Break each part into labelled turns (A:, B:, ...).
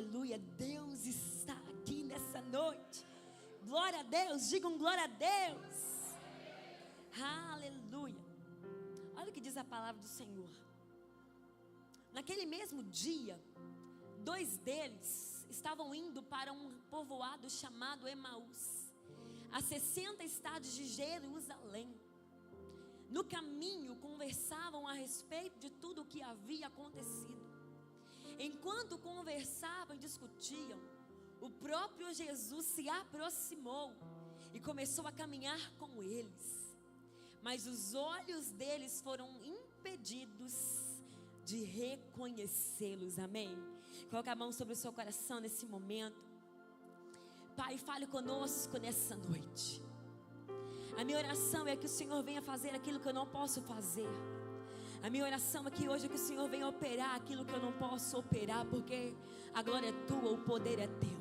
A: Aleluia, Deus está aqui nessa noite. Glória a Deus, digam glória a Deus. Aleluia. Olha o que diz a palavra do Senhor. Naquele mesmo dia, 2 deles estavam indo para um povoado chamado Emaús, a 60 estádios de Jerusalém. No caminho conversavam a respeito de tudo o que havia acontecido. Enquanto conversavam e discutiam, o próprio Jesus se aproximou e começou a caminhar com eles. Mas os olhos deles foram impedidos de reconhecê-los. Amém? Coloque a mão sobre o seu coração nesse momento. Pai, fale conosco nessa noite. A minha oração é que o Senhor venha fazer aquilo que eu não posso fazer. A minha oração é que hoje que o Senhor venha operar aquilo que eu não posso operar, porque a glória é tua, o poder é teu.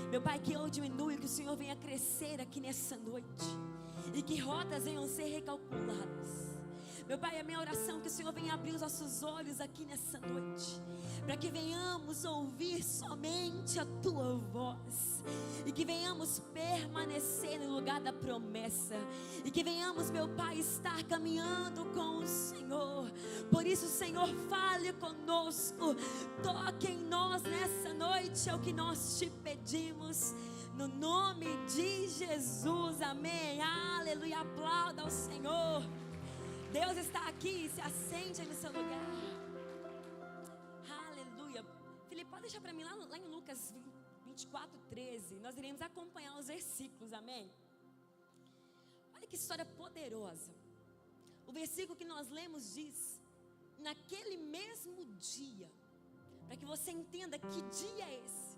A: Meu Pai, que eu diminua e que o Senhor venha crescer aqui nessa noite, e que rotas venham ser recalculadas. Meu Pai, a minha oração é que o Senhor venha abrir os nossos olhos aqui nessa noite, para que venhamos ouvir somente a Tua voz, e que venhamos permanecer no lugar da promessa, e que venhamos, meu Pai, estar caminhando com o Senhor. Por isso, Senhor, fale conosco, toque em nós nessa noite, é o que nós te pedimos, no nome de Jesus, amém. Aleluia, aplauda ao Senhor. Deus está aqui, se assente aí no seu lugar. Aleluia. Felipe, pode deixar para mim lá em Lucas 24:13. Nós iremos acompanhar os versículos, amém? Olha que história poderosa. O versículo que nós lemos diz: naquele mesmo dia, para que você entenda que dia é esse.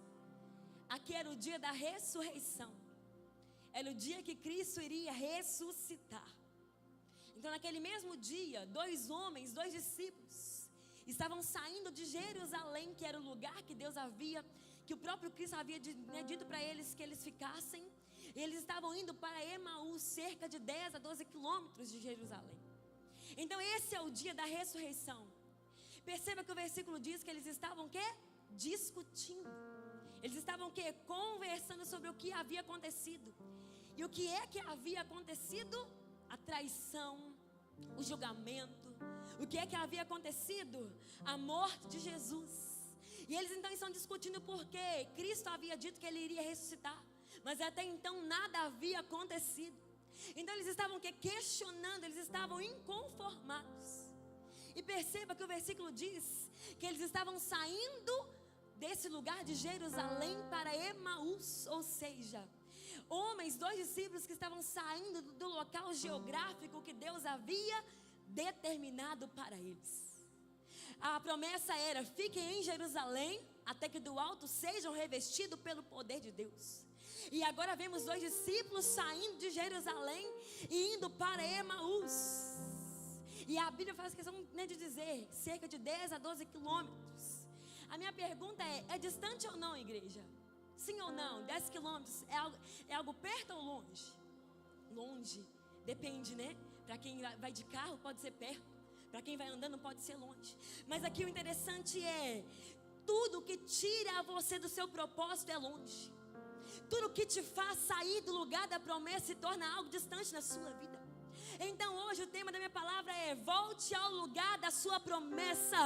A: Aqui era o dia da ressurreição. Era o dia que Cristo iria ressuscitar. Então naquele mesmo dia, 2 homens, 2 discípulos, estavam saindo de Jerusalém, que era o lugar que Deus havia, que o próprio Cristo havia dito para eles que eles ficassem. Eles estavam indo para Emaús, cerca de 10 a 12 quilômetros de Jerusalém. Então esse é o dia da ressurreição. Perceba que o versículo diz que eles estavam o quê? Discutindo. Eles estavam o quê? Conversando sobre o que havia acontecido. E o que é que havia acontecido? A traição, o julgamento. O que é que havia acontecido? A morte de Jesus. E eles então estão discutindo porque Cristo havia dito que ele iria ressuscitar, mas até então nada havia acontecido. Então eles estavam questionando, eles estavam inconformados. E perceba que o versículo diz que eles estavam saindo desse lugar de Jerusalém para Emaús, ou seja, homens, 2 discípulos que estavam saindo do local geográfico que Deus havia determinado para eles. A promessa era: fiquem em Jerusalém até que do alto sejam revestidos pelo poder de Deus. E agora vemos 2 discípulos saindo de Jerusalém e indo para Emaús. E a Bíblia faz questão de dizer cerca de 10 a 12 quilômetros. A minha pergunta é distante ou não, igreja? Sim ou não? 10 quilômetros é algo perto ou longe? Longe, depende, né? Para quem vai de carro pode ser perto, para quem vai andando pode ser longe. Mas aqui o interessante é: tudo que tira você do seu propósito é longe. Tudo que te faz sair do lugar da promessa se torna algo distante na sua vida. Então hoje o tema da minha palavra é: volte ao lugar da sua promessa.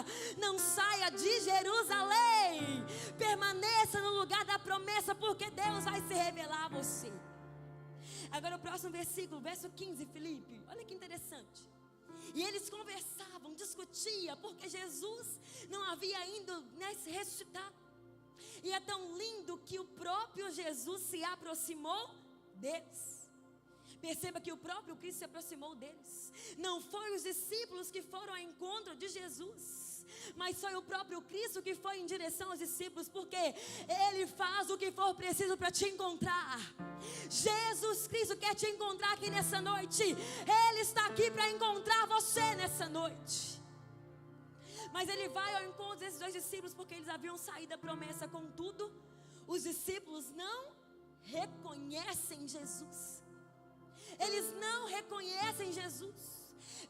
A: Não saia de Jerusalém, permaneça no lugar da promessa, porque Deus vai se revelar a você. Agora o próximo versículo, verso 15, Felipe, olha que interessante. E eles conversavam, discutiam, porque Jesus não havia ido se ressuscitar. E é tão lindo que o próprio Jesus se aproximou deles. Perceba que o próprio Cristo se aproximou deles. Não foi os discípulos que foram ao encontro de Jesus, mas foi o próprio Cristo que foi em direção aos discípulos, porque Ele faz o que for preciso para te encontrar. Jesus Cristo quer te encontrar aqui nessa noite. Ele está aqui para encontrar você nessa noite. Mas Ele vai ao encontro desses 2 discípulos porque eles haviam saído da promessa. Contudo, os discípulos não reconhecem Jesus. Eles não reconhecem Jesus.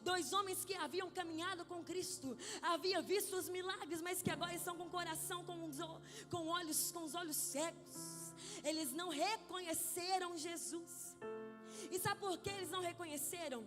A: Dois homens que haviam caminhado com Cristo, haviam visto os milagres, mas que agora estão com o coração, com os olhos cegos. Eles não reconheceram Jesus. E sabe por que eles não reconheceram?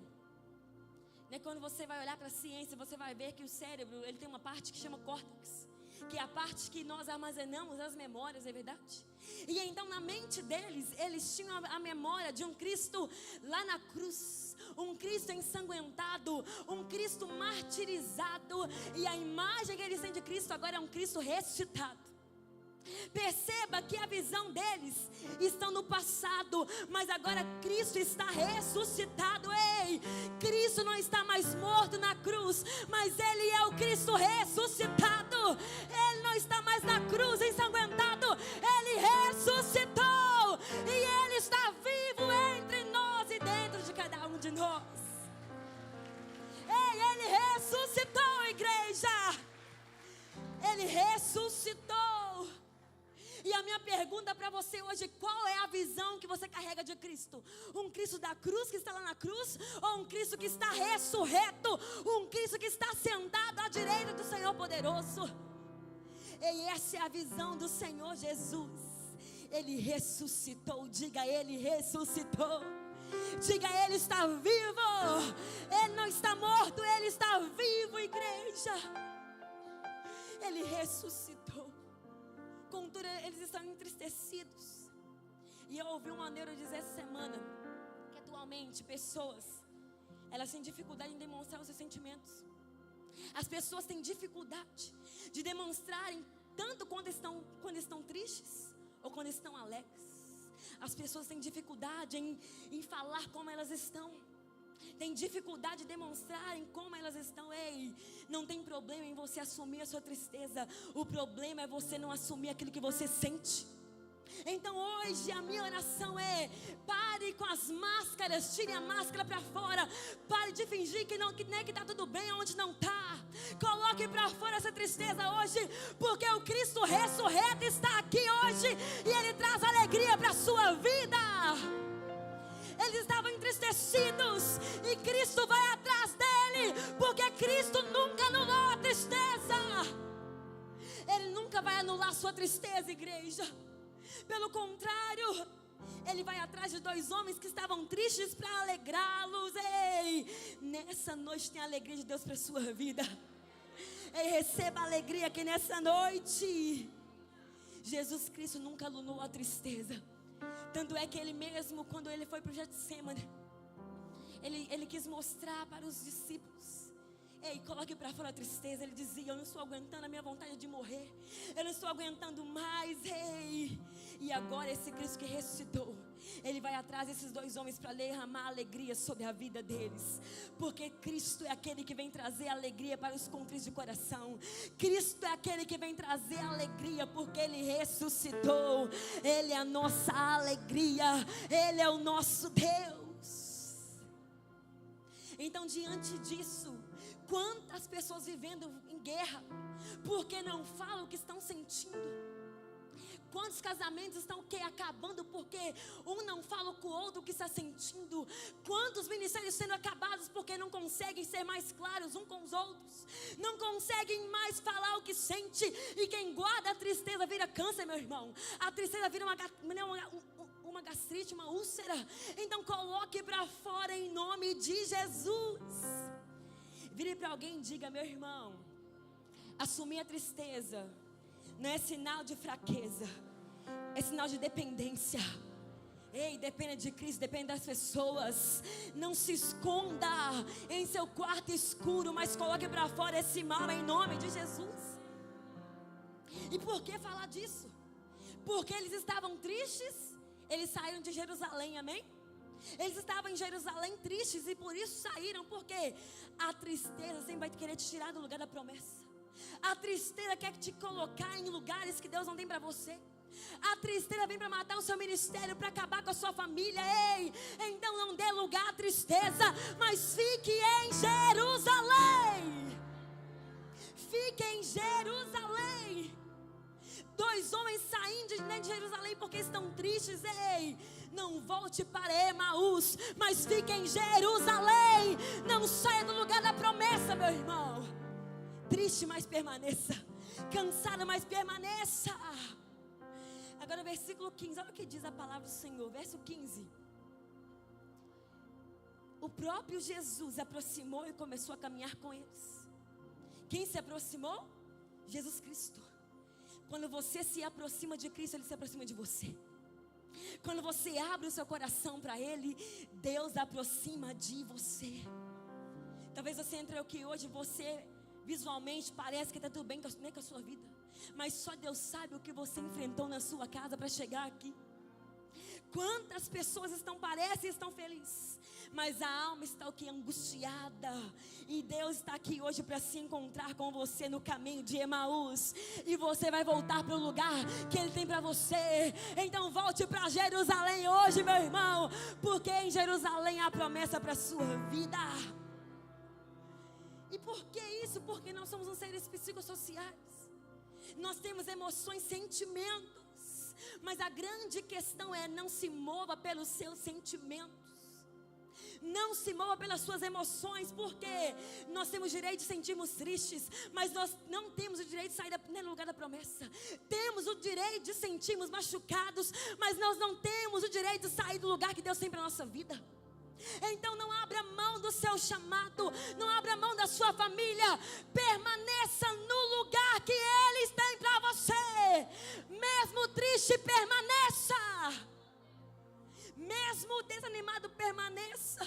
A: Quando você vai olhar para a ciência, você vai ver que o cérebro, ele tem uma parte que chama córtex, que é a parte que nós armazenamos as memórias, é verdade? E então na mente deles, eles tinham a memória de um Cristo lá na cruz, um Cristo ensanguentado, um Cristo martirizado, e a imagem que eles têm de Cristo agora é um Cristo ressuscitado. Perceba que a visão deles está no passado, mas agora Cristo está ressuscitado. Ei, Cristo não está mais morto na cruz, mas Ele é o Cristo ressuscitado. Ele não está mais na cruz ensanguentado, Ele ressuscitou, e Ele está vivo entre nós e dentro de cada um de nós. Ei, Ele ressuscitou, igreja. Ele ressuscitou. E a minha pergunta para você hoje: qual é a visão que você carrega de Cristo? Um Cristo da cruz, que está lá na cruz, ou um Cristo que está ressurreto? Um Cristo que está sentado à direita do Senhor poderoso? E essa é a visão do Senhor Jesus. Ele ressuscitou. Diga: Ele ressuscitou. Diga: Ele está vivo. Ele não está morto, Ele está vivo, igreja. Ele ressuscitou. Contudo, eles estão entristecidos. E eu ouvi uma neuro dizer essa semana que atualmente pessoas, elas têm dificuldade em demonstrar os seus sentimentos. As pessoas têm dificuldade de demonstrarem tanto quando estão tristes ou quando estão alegres. As pessoas têm dificuldade em falar como elas estão. Tem dificuldade de demonstrarem como elas estão. Ei, não tem problema em você assumir a sua tristeza. O problema é você não assumir aquilo que você sente. Então hoje a minha oração é: pare com as máscaras, tire a máscara para fora. Pare de fingir que está tudo bem onde não está. Coloque para fora essa tristeza hoje, porque o Cristo ressurreto está aqui hoje e Ele traz alegria para a sua vida. Eles estavam entristecidos e Cristo vai atrás dele, porque Cristo nunca anulou a tristeza. Ele nunca vai anular a sua tristeza, igreja. Pelo contrário, Ele vai atrás de dois homens que estavam tristes para alegrá-los. Ei, nessa noite tem a alegria de Deus para a sua vida. Ei, receba a alegria aqui nessa noite. Jesus Cristo nunca anulou a tristeza. Tanto é que Ele mesmo, quando Ele foi para o Getsemane, ele quis mostrar para os discípulos: ei, coloque para fora a tristeza. Ele dizia: eu não estou aguentando a minha vontade de morrer, eu não estou aguentando mais. Ei, e agora esse Cristo que ressuscitou, Ele vai atrás desses dois homens para derramar alegria sobre a vida deles. Porque Cristo é aquele que vem trazer alegria para os contritos de coração. Cristo é aquele que vem trazer alegria, porque Ele ressuscitou. Ele é a nossa alegria, Ele é o nosso Deus. Então, diante disso, quantas pessoas vivendo em guerra, porque não falam o que estão sentindo? Quantos casamentos estão acabando porque um não fala com o outro o que está sentindo? Quantos ministérios sendo acabados porque não conseguem ser mais claros uns com os outros? Não conseguem mais falar o que sente. E quem guarda a tristeza vira câncer, meu irmão. A tristeza vira uma gastrite, uma úlcera. Então coloque para fora em nome de Jesus. Vire para alguém e diga: meu irmão, assumir a tristeza não é sinal de fraqueza, é sinal de dependência. Ei, dependa de Cristo, dependa das pessoas. Não se esconda em seu quarto escuro, mas coloque para fora esse mal em nome de Jesus. E por que falar disso? Porque eles estavam tristes. Eles saíram de Jerusalém, amém? Eles estavam em Jerusalém tristes e por isso saíram. Porque a tristeza sempre vai querer te tirar do lugar da promessa. A tristeza quer te colocar em lugares que Deus não tem para você. A tristeza vem para matar o seu ministério, para acabar com a sua família. Ei, então não dê lugar à tristeza, mas fique em Jerusalém. Fique em Jerusalém. 2 homens saindo de Jerusalém porque estão tristes. Ei, não volte para Emaús, mas fique em Jerusalém. Não saia do lugar da promessa, meu irmão. Triste, mas permaneça. Cansado, mas permaneça. Agora o versículo 15, olha o que diz a palavra do Senhor. Verso 15. O próprio Jesus se aproximou e começou a caminhar com eles. Quem se aproximou? Jesus Cristo. Quando você se aproxima de Cristo, Ele se aproxima de você. Quando você abre o seu coração para Ele, Deus aproxima de você. Talvez você entre aqui hoje, você visualmente parece que está tudo bem com a sua vida, mas só Deus sabe o que você enfrentou na sua casa para chegar aqui. Quantas pessoas estão felizes, mas a alma está o que? Angustiada. E Deus está aqui hoje para se encontrar com você no caminho de Emaús. E você vai voltar para o lugar que Ele tem para você. Então volte para Jerusalém hoje, meu irmão, porque em Jerusalém há promessa para a sua vida. E por que isso? Porque nós somos seres psicossociais. Nós temos emoções, sentimentos. Mas a grande questão é: não se mova pelos seus sentimentos. Não se mova pelas suas emoções, porque nós temos o direito de sentirmos tristes, mas nós não temos o direito de sair do lugar da promessa. Temos o direito de sentirmos machucados, mas nós não temos o direito de sair do lugar que Deus tem para a nossa vida. Então não abra mão do seu chamado, não abra mão da sua família. Permaneça no lugar que Eles têm para você. Mesmo triste, permaneça. Mesmo desanimado, permaneça.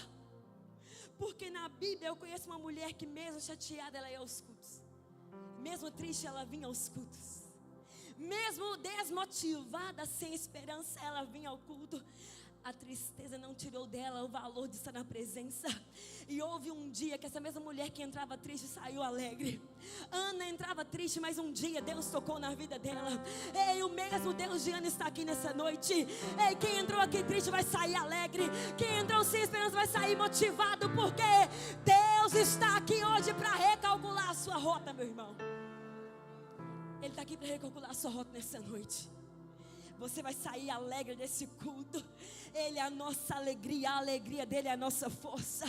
A: Porque na Bíblia eu conheço uma mulher que mesmo chateada, ela ia aos cultos. Mesmo triste, ela vinha aos cultos. Mesmo desmotivada, sem esperança, ela vinha ao culto. A tristeza não tirou dela o valor de estar na presença. E houve um dia que essa mesma mulher que entrava triste saiu alegre. Ana entrava triste, mas um dia Deus tocou na vida dela. Ei, o mesmo Deus de Ana está aqui nessa noite. Ei, quem entrou aqui triste vai sair alegre. Quem entrou sem esperança vai sair motivado, porque Deus está aqui hoje para recalcular a sua rota, meu irmão. Ele está aqui para recalcular a sua rota nessa noite. Você vai sair alegre desse culto. Ele é a nossa alegria, a alegria dele é a nossa força.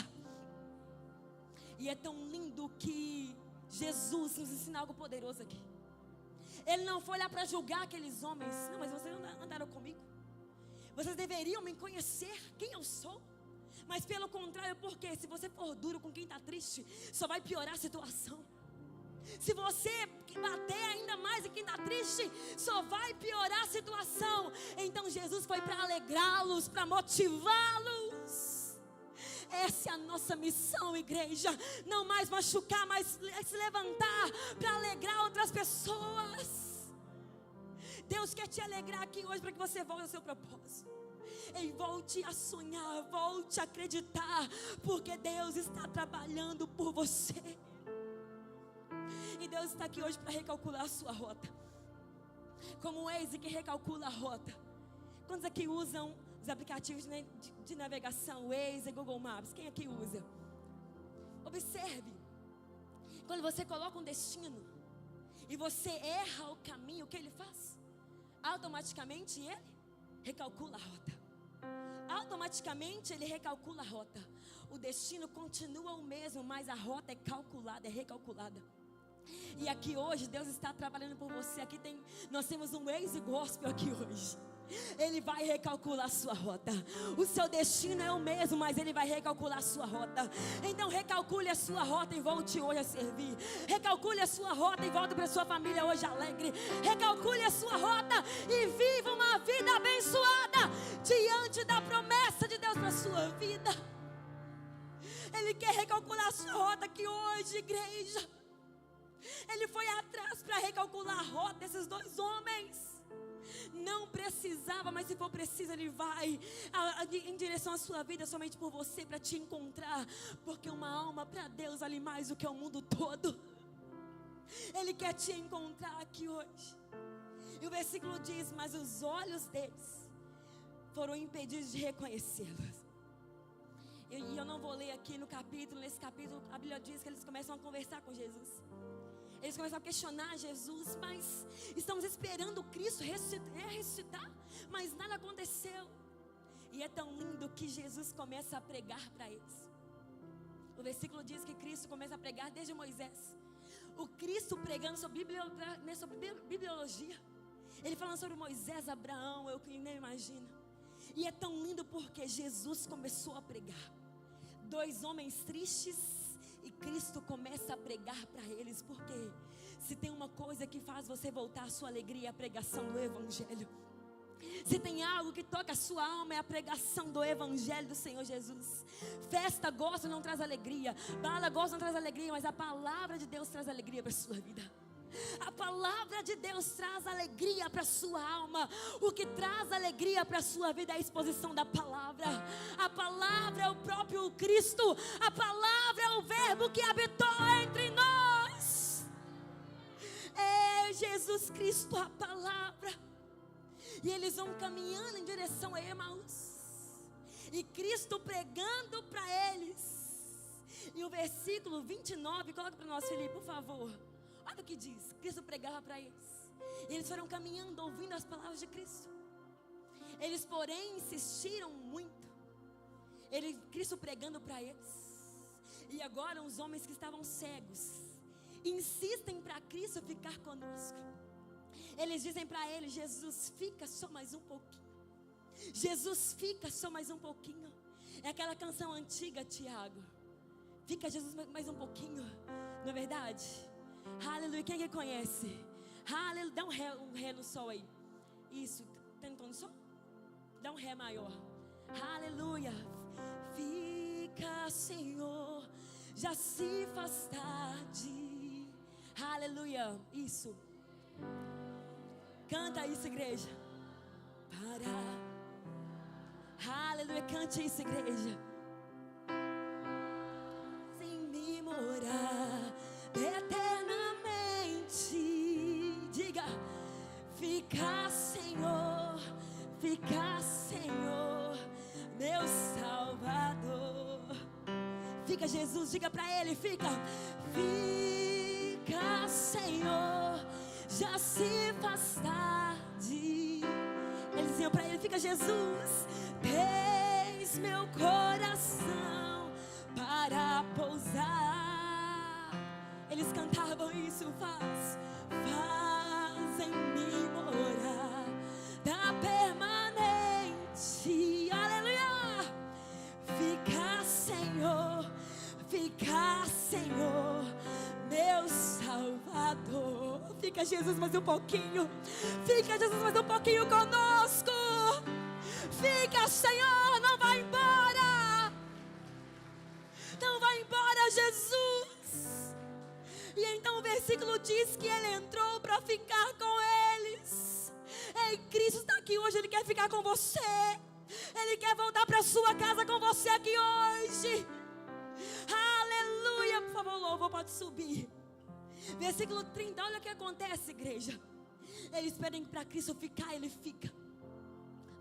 A: E é tão lindo que Jesus nos ensina algo poderoso aqui. Ele não foi lá para julgar aqueles homens. Não, mas vocês andaram comigo. Vocês deveriam me conhecer, quem eu sou. Mas pelo contrário, porque se você for duro com quem está triste, só vai piorar a situação. Se você bater ainda mais em quem está triste, só vai piorar a situação. Então Jesus foi para alegrá-los, para motivá-los. Essa é a nossa missão, igreja. Não mais machucar, mas se levantar para alegrar outras pessoas. Deus quer te alegrar aqui hoje para que você volte ao seu propósito. E volte a sonhar, volte a acreditar, porque Deus está trabalhando por você. E Deus está aqui hoje para recalcular a sua rota. Como o Waze que recalcula a rota. Quantos aqui usam os aplicativos de navegação, Waze e Google Maps? Quem aqui usa? Observe. Quando você coloca um destino e você erra o caminho, o que ele faz? Automaticamente ele recalcula a rota. Automaticamente ele recalcula a rota. O destino continua o mesmo, mas a rota é calculada, é recalculada. E aqui hoje Deus está trabalhando por você. Nós temos um Waze Gospel aqui hoje. Ele vai recalcular a sua rota. O seu destino é o mesmo, mas Ele vai recalcular a sua rota. Então recalcule a sua rota e volte hoje a servir. Recalcule a sua rota e volte para a sua família hoje alegre. Recalcule a sua rota e viva uma vida abençoada diante da promessa de Deus para a sua vida. Ele quer recalcular a sua rota aqui hoje, igreja. Ele foi atrás para recalcular a rota desses 2 homens. Não precisava, mas se for preciso, Ele vai em direção à sua vida somente por você, para te encontrar. Porque uma alma para Deus vale mais do que o mundo todo. Ele quer te encontrar aqui hoje. E o versículo diz: mas os olhos deles foram impedidos de reconhecê-los. E eu não vou ler aqui nesse capítulo, a Bíblia diz que eles começam a conversar com Jesus. Eles começam a questionar Jesus, mas estamos esperando Cristo ressuscitar, mas nada aconteceu. E é tão lindo que Jesus começa a pregar para eles. O versículo diz que Cristo começa a pregar desde Moisés. O Cristo pregando sobre bibliologia. Ele falando sobre Moisés, Abraão, eu que nem imagino. E é tão lindo porque Jesus começou a pregar. 2 homens tristes e Cristo começa a pregar para eles. Porque se tem uma coisa que faz você voltar a sua alegria, é a pregação do Evangelho. Se tem algo que toca a sua alma, é a pregação do Evangelho do Senhor Jesus. Festa, gosto não traz alegria. Bala, gosto não traz alegria. Mas a palavra de Deus traz alegria para a sua vida. A palavra de Deus traz alegria para a sua alma. O que traz alegria para a sua vida é a exposição da palavra. A palavra é o próprio Cristo. A palavra é o verbo que habitou entre nós. É Jesus Cristo, a palavra. E eles vão caminhando em direção a Emaús. E Cristo pregando para eles. E o versículo 29, coloca para nós, Felipe, por favor. Olha o que diz. Cristo pregava para eles. E eles foram caminhando, ouvindo as palavras de Cristo. Eles, porém, insistiram muito. Cristo pregando para eles. E agora os homens que estavam cegos insistem para Cristo ficar conosco. Eles dizem para ele: Jesus, fica só mais um pouquinho. Jesus, fica só mais um pouquinho. É aquela canção antiga, Tiago. Fica, Jesus, mais um pouquinho. Não é verdade? Aleluia. Quem que conhece? Aleluia. Dá um ré no sol aí. Isso. Tá no tom do sol? Dá um ré maior. Aleluia. Fica, Senhor, já se faz tarde. Aleluia. Isso. Canta isso, igreja. Aleluia, cante isso, igreja. Sem me morar eternamente. Diga: fica, Senhor, meu Salvador. Fica, Jesus, diga pra ele, fica, Senhor, já se faz tarde. Eles diziam para ele: fica, Jesus, tens meu coração para pousar. Eles cantavam isso: faz em mim morar da permanente. Aleluia. Fica, Senhor, meu Salvador. Fica, Jesus, mais um pouquinho. Fica, Jesus, mais um pouquinho conosco. Fica, Senhor, não vai embora. Não vai embora, Jesus. E então o versículo diz que ele entrou para ficar com eles. Ei, Cristo está aqui hoje, ele quer ficar com você. Ele quer voltar para sua casa com você aqui hoje. Aleluia. Por favor, louvor, pode subir. Versículo 30, olha o que acontece, igreja. Eles pedem para Cristo ficar, ele fica.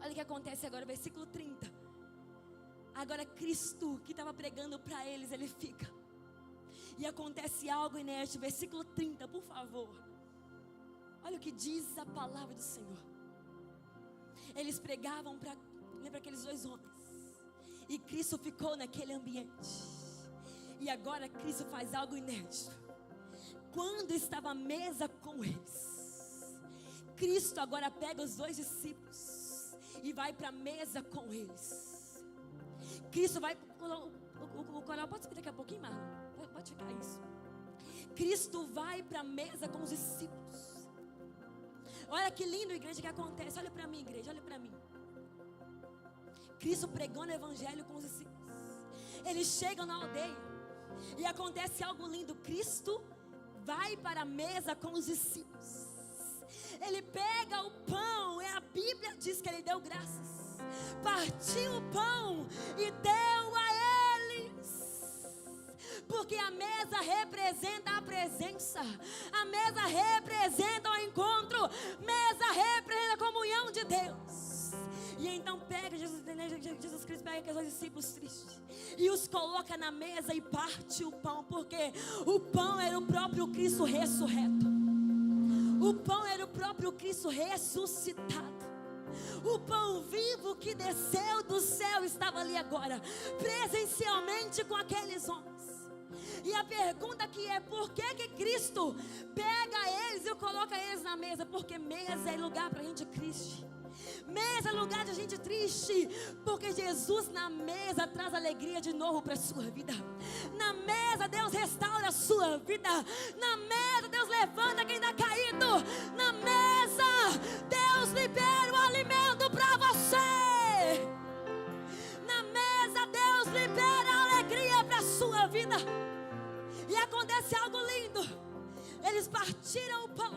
A: Olha o que acontece agora, versículo 30. Agora Cristo, que estava pregando para eles, ele fica. E acontece algo inédito, versículo 30, por favor. Olha o que diz a palavra do Senhor. Eles pregavam para aqueles 2 homens. E Cristo ficou naquele ambiente. E agora Cristo faz algo inédito. Quando estava à mesa com eles, Cristo agora pega os 2 discípulos e vai para a mesa com eles. Cristo vai, o coral pode subir daqui a pouquinho, Marlon? Pode ficar isso. Cristo vai para a mesa com os discípulos. Olha que lindo, igreja, que acontece. Olha para mim, igreja, olha para mim. Cristo pregando o evangelho com os discípulos. Eles chegam na aldeia e acontece algo lindo. Cristo vai para a mesa com os discípulos. Ele pega o pão, e a Bíblia diz que ele deu graças, partiu o pão e deu a eles. Porque a mesa representa a presença, a mesa representa o encontro, mesa representa a comunhão de Deus. E então Jesus Cristo para aqueles discípulos tristes e os coloca na mesa e parte o pão, porque o pão era o próprio Cristo ressurreto. O pão era o próprio Cristo ressuscitado. O pão vivo que desceu do céu estava ali agora, presencialmente com aqueles homens. E a pergunta que é: por que Cristo pega eles e coloca eles na mesa? Porque mesa é lugar para a gente triste. Mesa é lugar de a gente triste, porque Jesus na mesa traz alegria de novo para a sua vida. Na mesa Deus restaura a sua vida. Na mesa Deus levanta quem está caído. Na mesa Deus libera o alimento para você. Na mesa Deus libera a alegria para a sua vida. E acontece algo lindo. Eles partiram o pão,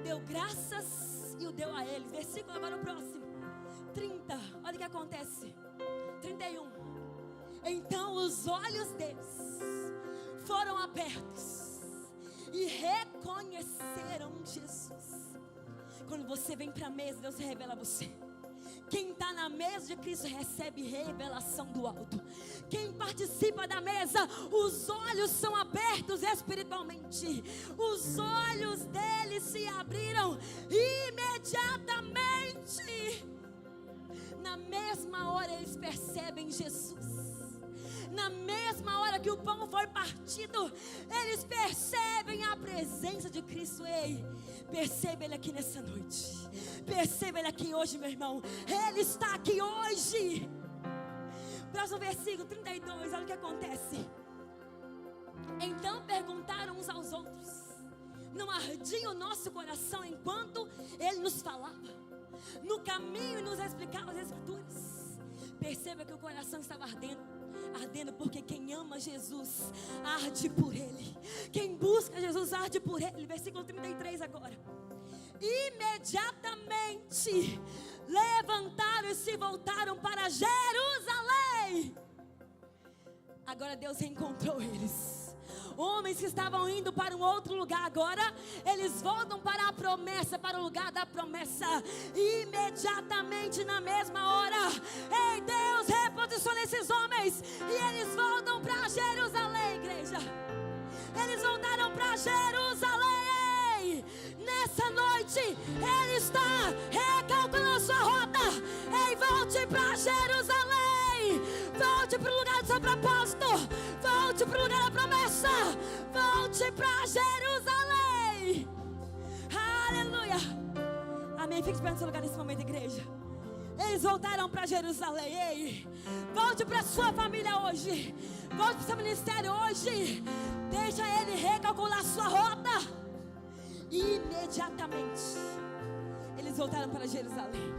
A: deu graças e o deu a eles. Versículo agora o próximo 30, olha o que acontece. 31. Então os olhos deles foram abertos e reconheceram Jesus. Quando você vem para a mesa, Deus revela a você. Quem está na mesa de Cristo recebe revelação do alto. Quem participa da mesa, os olhos são abertos espiritualmente. Os olhos deles se abriram imediatamente. Na mesma hora eles percebem Jesus. Na mesma hora que o pão foi partido, eles percebem a presença de Cristo. Ei, perceba Ele aqui nessa noite. Perceba Ele aqui hoje, meu irmão. Ele está aqui hoje. Próximo versículo 32, olha o que acontece. Então perguntaram uns aos outros: não ardia o nosso coração enquanto Ele nos falava, no caminho e nos explicava as Escrituras? Perceba que o coração estava ardendo porque quem ama Jesus arde por Ele. Quem busca Jesus arde por Ele. Versículo 33 agora. Imediatamente levantaram e se voltaram para Jerusalém. Agora Deus reencontrou eles. Homens que estavam indo para um outro lugar, agora eles voltam para a promessa, para o lugar da promessa. Imediatamente, na mesma hora, ei, Deus reposiciona esses homens e eles voltam para Jerusalém, igreja. Eles voltaram para Jerusalém. Nessa noite Ele está recalculando a sua rota. Ei, volte para Jerusalém. Volte para o lugar do seu propósito. Volte para o lugar da promessa. Volte para Jerusalém. Aleluia. Amém. Fique esperando no seu lugar nesse momento, igreja. Eles voltaram para Jerusalém. Ei, volte para a sua família hoje. Volte para o seu ministério hoje. Deixa Ele recalcular a sua rota. Imediatamente eles voltaram para Jerusalém.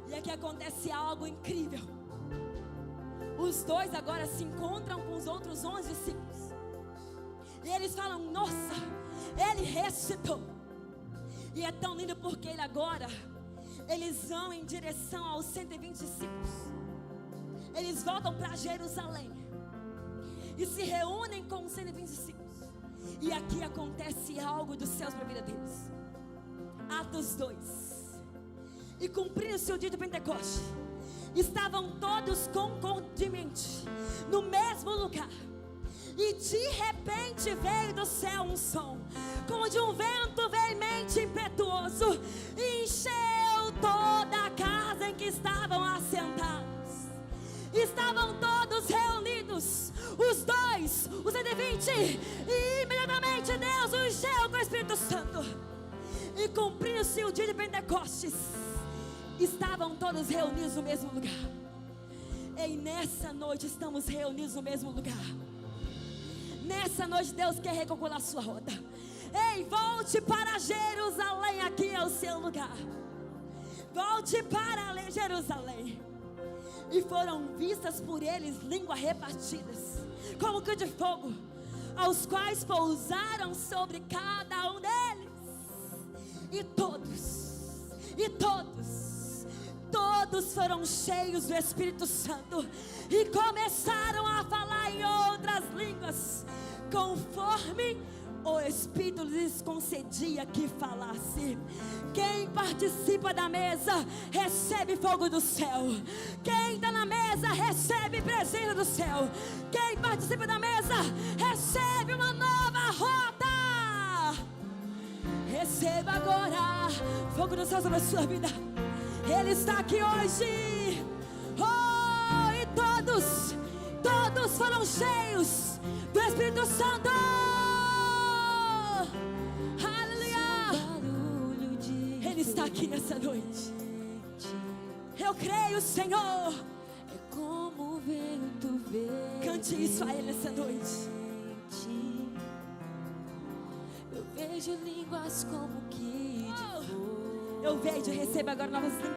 A: E aqui acontece algo incrível. Os dois agora se encontram com os outros 11 discípulos. E eles falam: nossa, Ele ressuscitou. E é tão lindo porque Ele agora, eles vão em direção aos 120 discípulos. Eles voltam para Jerusalém e se reúnem com os 120 discípulos. E aqui acontece algo dos céus para a vida deles. Atos 2. E cumprindo-se o dia de Pentecoste, estavam todos concordemente no mesmo lugar. E de repente veio do céu um som, como de um vento veemente e impetuoso, e encheu toda a casa em que estavam assentados. Estavam todos reunidos, os dois, os 120, e imediatamente Deus os encheu com o Espírito Santo. E cumpriu-se o dia de Pentecostes, estavam todos reunidos no mesmo lugar. E nessa noite estamos reunidos no mesmo lugar. Nessa noite Deus quer recalcular a sua rota. Ei, volte para Jerusalém, aqui é o seu lugar. Volte para Jerusalém. E foram vistas por eles línguas repartidas, como que de fogo, aos quais pousaram sobre cada um deles. E todos foram cheios do Espírito Santo e começaram a falar em outras línguas, conforme o Espírito lhes concedia que falasse. Quem participa da mesa recebe fogo do céu. Quem está na mesa recebe presença do céu. Quem participa da mesa recebe uma nova rota. Receba agora fogo do céu sobre a sua vida. Ele está aqui hoje. Oh, e todos foram cheios do Espírito Santo. Ele está aqui nessa noite. Eu creio, Senhor.
B: É como o vento vem.
A: Cante isso a Ele nessa noite.
B: Eu vejo línguas como que de fogo.
A: Eu vejo, receba agora novas línguas.